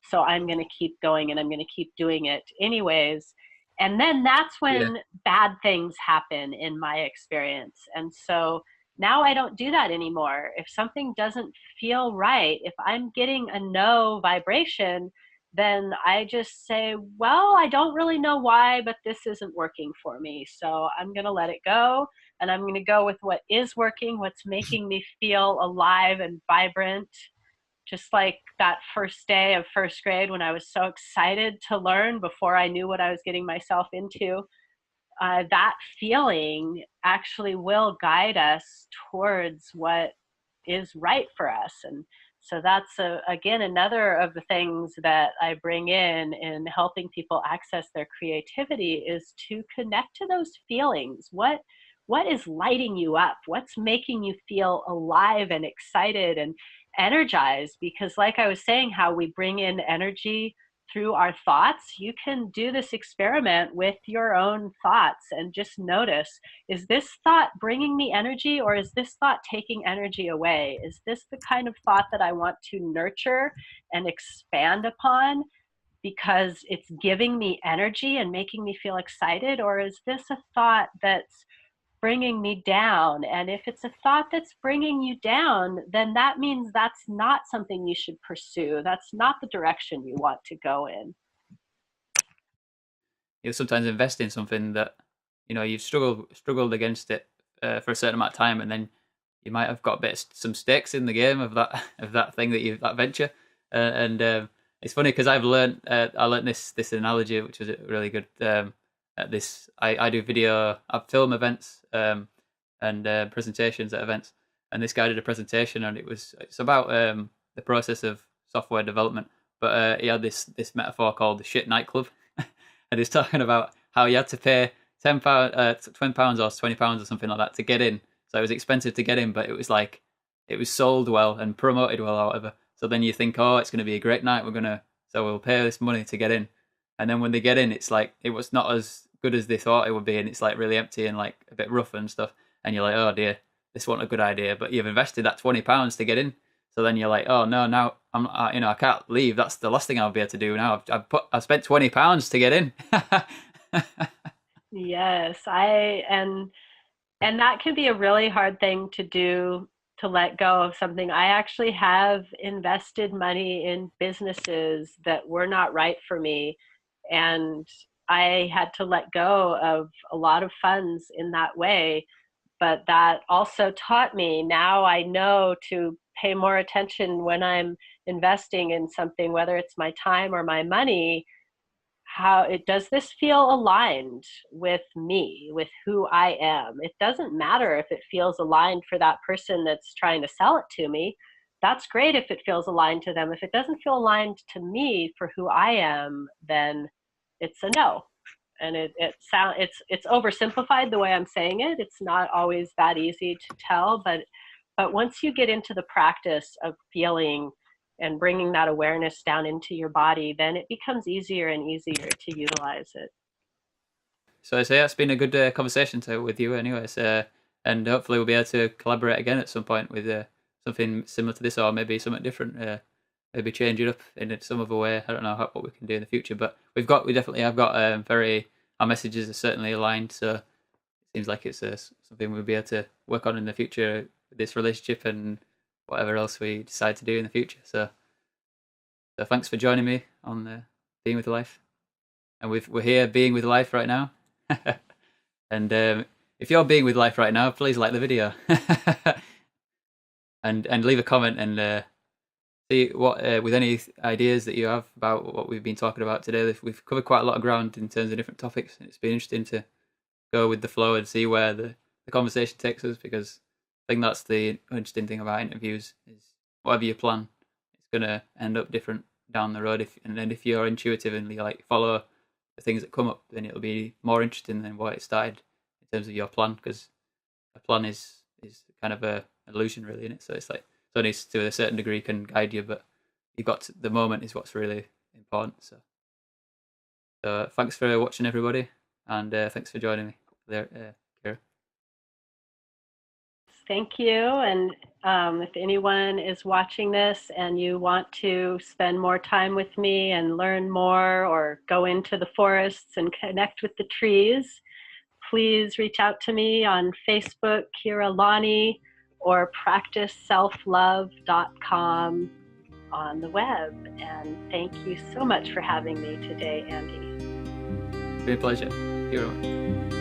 So I'm going to keep going and I'm going to keep doing it anyways. And then that's Yeah, when bad things happen in my experience. And so Now I don't do that anymore. If something doesn't feel right, if I'm getting a no vibration, then I just say, well, I don't really know why, but this isn't working for me. So I'm going to let it go. And I'm going to go with what is working, what's making me feel alive and vibrant. Just like that first day of first grade when I was so excited to learn before I knew what I was getting myself into. That feeling actually will guide us towards what is right for us. And so that's again another of the things that I bring in helping people access their creativity is to connect to those feelings. What is lighting you up? What's making you feel alive and excited and energized? Because like I was saying, how we bring in energy through our thoughts, you can do this experiment with your own thoughts and just notice, is this thought bringing me energy or is this thought taking energy away? Is this the kind of thought that I want to nurture and expand upon because it's giving me energy and making me feel excited? Or is this a thought that's bringing me down? And if it's a thought that's bringing you down, then that means that's not something you should pursue. That's not the direction you want to go in. You sometimes invest in something that you've struggled against it for a certain amount of time, and then you might have got some stakes in the game of that thing that venture, and it's funny because I learned this analogy, which was really good. At this, I do I film events and presentations at events, and this guy did a presentation, and it's about the process of software development, but he had this metaphor called the shit nightclub, and he's talking about how you had to pay £10, £20 or £20 or something like that to get in. So it was expensive to get in, but it was sold well and promoted well, however. So then you think, oh, it's going to be a great night. So we'll pay this money to get in. And then when they get in, it's like, it was not as good as they thought it would be. And it's like really empty and like a bit rough and stuff. And you're like, oh dear, this wasn't a good idea. But you've invested that £20 to get in. So then you're like, oh no, now I can't leave. That's the last thing I'll be able to do now. I've spent £20 to get in. Yes, and that can be a really hard thing to do, to let go of something. I actually have invested money in businesses that were not right for me, and I had to let go of a lot of funds in that way. But that also taught me, now I know to pay more attention when I'm investing in something, whether it's my time or my money. Does this feel aligned with me, with who I am? It doesn't matter if it feels aligned for that person that's trying to sell it to me. That's great if it feels aligned to them. If it doesn't feel aligned to me for who I am, then it's a no. And it's oversimplified the way I'm saying it. It's not always that easy to tell, but once you get into the practice of feeling and bringing that awareness down into your body, then it becomes easier and easier to utilize it. So yeah, it's been a good conversation with you anyways, and hopefully we'll be able to collaborate again at some point with something similar to this, or maybe something different, maybe change it up in some other way. I don't know what we can do in the future, but we definitely have got our messages are certainly aligned, so it seems like it's something we'll be able to work on in the future with this relationship and whatever else we decide to do in the future. So thanks for joining me on Being with Life, and we're here being with life right now. And if you're being with life right now, please like the video and leave a comment and see what with any ideas that you have about what we've been talking about today. We've covered quite a lot of ground in terms of different topics, and it's been interesting to go with the flow and see where the conversation takes us, because I think that's the interesting thing about interviews, is whatever you plan, it's going to end up different down the road. If you're intuitive and you like follow the things that come up, then it'll be more interesting than what it started in terms of your plan, because a plan is kind of a illusion, really, isn't it? So it's like, so only to a certain degree can guide you, but the moment is what's really important. So thanks for watching, everybody, and thanks for joining me there, Keira. Thank you. And if anyone is watching this and you want to spend more time with me and learn more, or go into the forests and connect with the trees, please reach out to me on Facebook, Keira Lani, or practiceselflove.com on the web. And thank you so much for having me today, Andy. It's been a pleasure. Thank you very much.